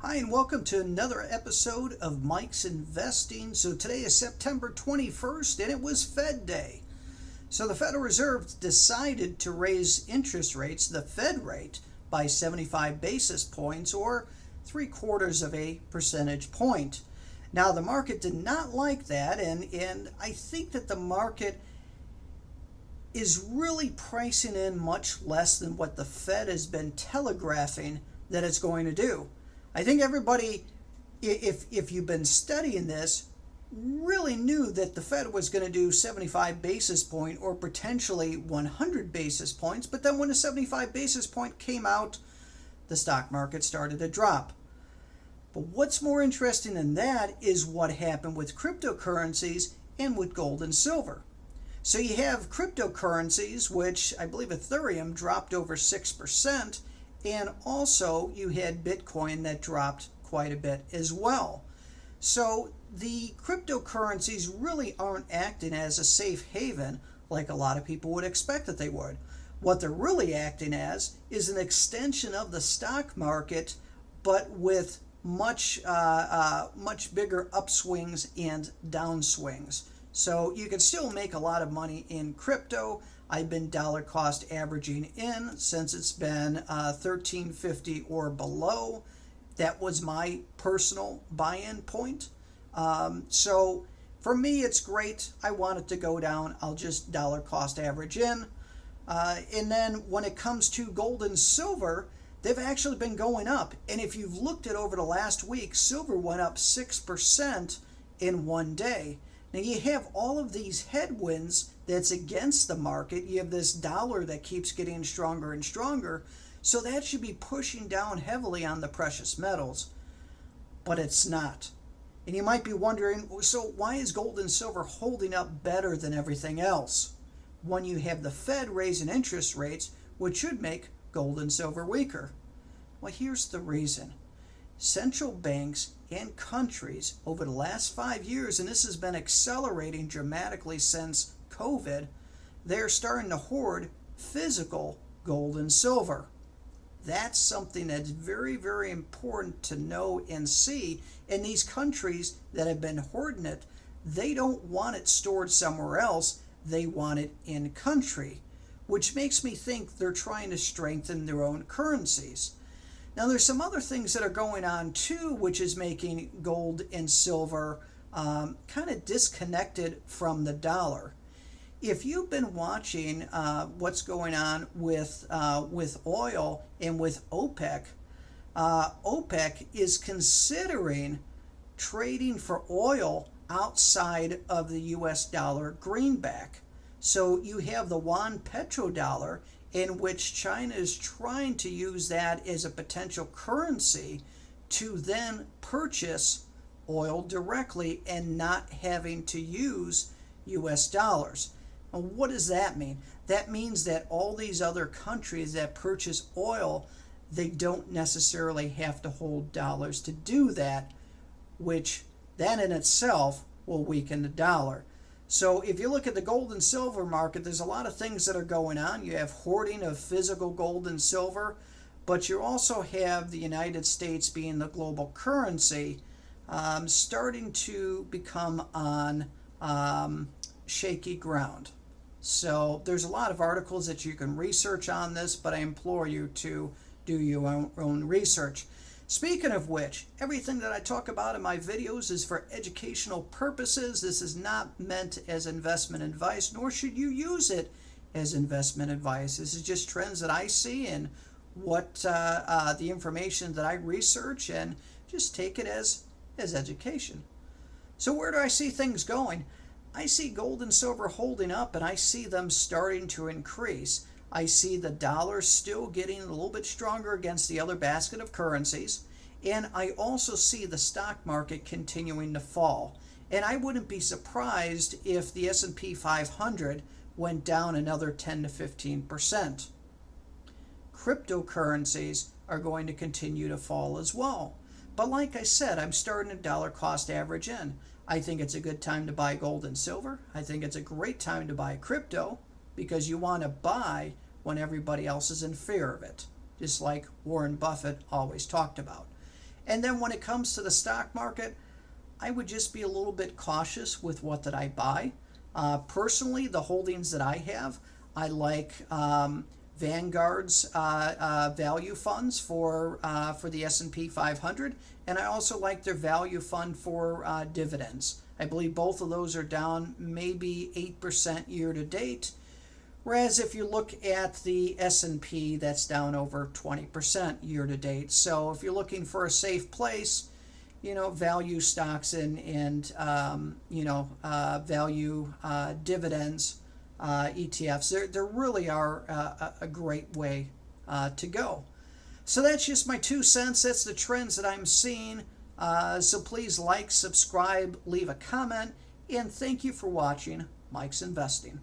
Hi, and welcome to another episode of Mike's Investing. So today is September 21st, and it was Fed Day. So the Federal Reserve decided to raise interest rates, the Fed rate, by 75 basis points, or 3/4 of a percentage point. Now, the market did not like that, and I think that the market is really pricing in much less than what the Fed has been telegraphing that it's going to do. I think everybody, if you've been studying this, really knew that the Fed was going to do 75 basis point or potentially 100 basis points. But then when the 75 basis point came out, the stock market started to drop. But what's more interesting than that is what happened with cryptocurrencies and with gold and silver. So you have cryptocurrencies, which I believe Ethereum dropped over 6%. And also you had Bitcoin that dropped quite a bit as well. So the cryptocurrencies really aren't acting as a safe haven like a lot of people would expect that they would. What they're really acting as is an extension of the stock market, but with much bigger upswings and downswings. So you can still make a lot of money in crypto. I've been dollar cost averaging in since it's been $13.50 or below. That was my personal buy-in point. So for me, it's great. I want it to go down. I'll just dollar cost average in. And then when it comes to gold and silver, they've actually been going up. And if you've looked at over the last week, silver went up 6% in one day. Now you have all of these headwinds that's against the market. You have this dollar that keeps getting stronger and stronger. So that should be pushing down heavily on the precious metals. But it's not. And you might be wondering, so why is gold and silver holding up better than everything else when you have the Fed raising interest rates, which should make gold and silver weaker? Well, here's the reason. Central banks and countries over the last 5 years, and this has been accelerating dramatically since COVID, they're starting to hoard physical gold and silver. That's something that's very, very important to know and see. And these countries that have been hoarding it, they don't want it stored somewhere else. They want it in country, which makes me think they're trying to strengthen their own currencies. Now, there's some other things that are going on too, which is making gold and silver kind of disconnected from the dollar. If you've been watching what's going on with oil and with OPEC, OPEC is considering trading for oil outside of the U.S. dollar greenback. So you have the yuan petrodollar, in which China is trying to use that as a potential currency to then purchase oil directly and not having to use US dollars. And what does that mean? That means that all these other countries that purchase oil, they don't necessarily have to hold dollars to do that, which that in itself will weaken the dollar. So if you look at the gold and silver market, there's a lot of things that are going on. You have hoarding of physical gold and silver, but you also have the United States being the global currency starting to become on shaky ground. So there's a lot of articles that you can research on this, but I implore you to do your own research. Speaking of which, everything that I talk about in my videos is for educational purposes. This is not meant as investment advice, nor should you use it as investment advice. This is just trends that I see and what the information that I research, and just take it as education. So where do I see things going? I see gold and silver holding up, and I see them starting to increase. I see the dollar still getting a little bit stronger against the other basket of currencies. And I also see the stock market continuing to fall. And I wouldn't be surprised if the S&P 500 went down another 10 to 15%. Cryptocurrencies are going to continue to fall as well. But like I said, I'm starting to dollar cost average in. I think it's a good time to buy gold and silver. I think it's a great time to buy crypto, because you want to buy when everybody else is in fear of it, just like Warren Buffett always talked about. And then when it comes to the stock market, I would just be a little bit cautious with what that I buy. Personally, the holdings that I have, I like Vanguard's value funds for the S&P 500, and I also like their value fund for dividends. I believe both of those are down maybe 8% year to date. Whereas if you look at the S&P, that's down over 20% year to date. So if you're looking for a safe place, value stocks and value dividends, ETFs, there really are a great way to go. So that's just my 2 cents. That's the trends that I'm seeing. So please like, subscribe, leave a comment, and thank you for watching Mike's Investing.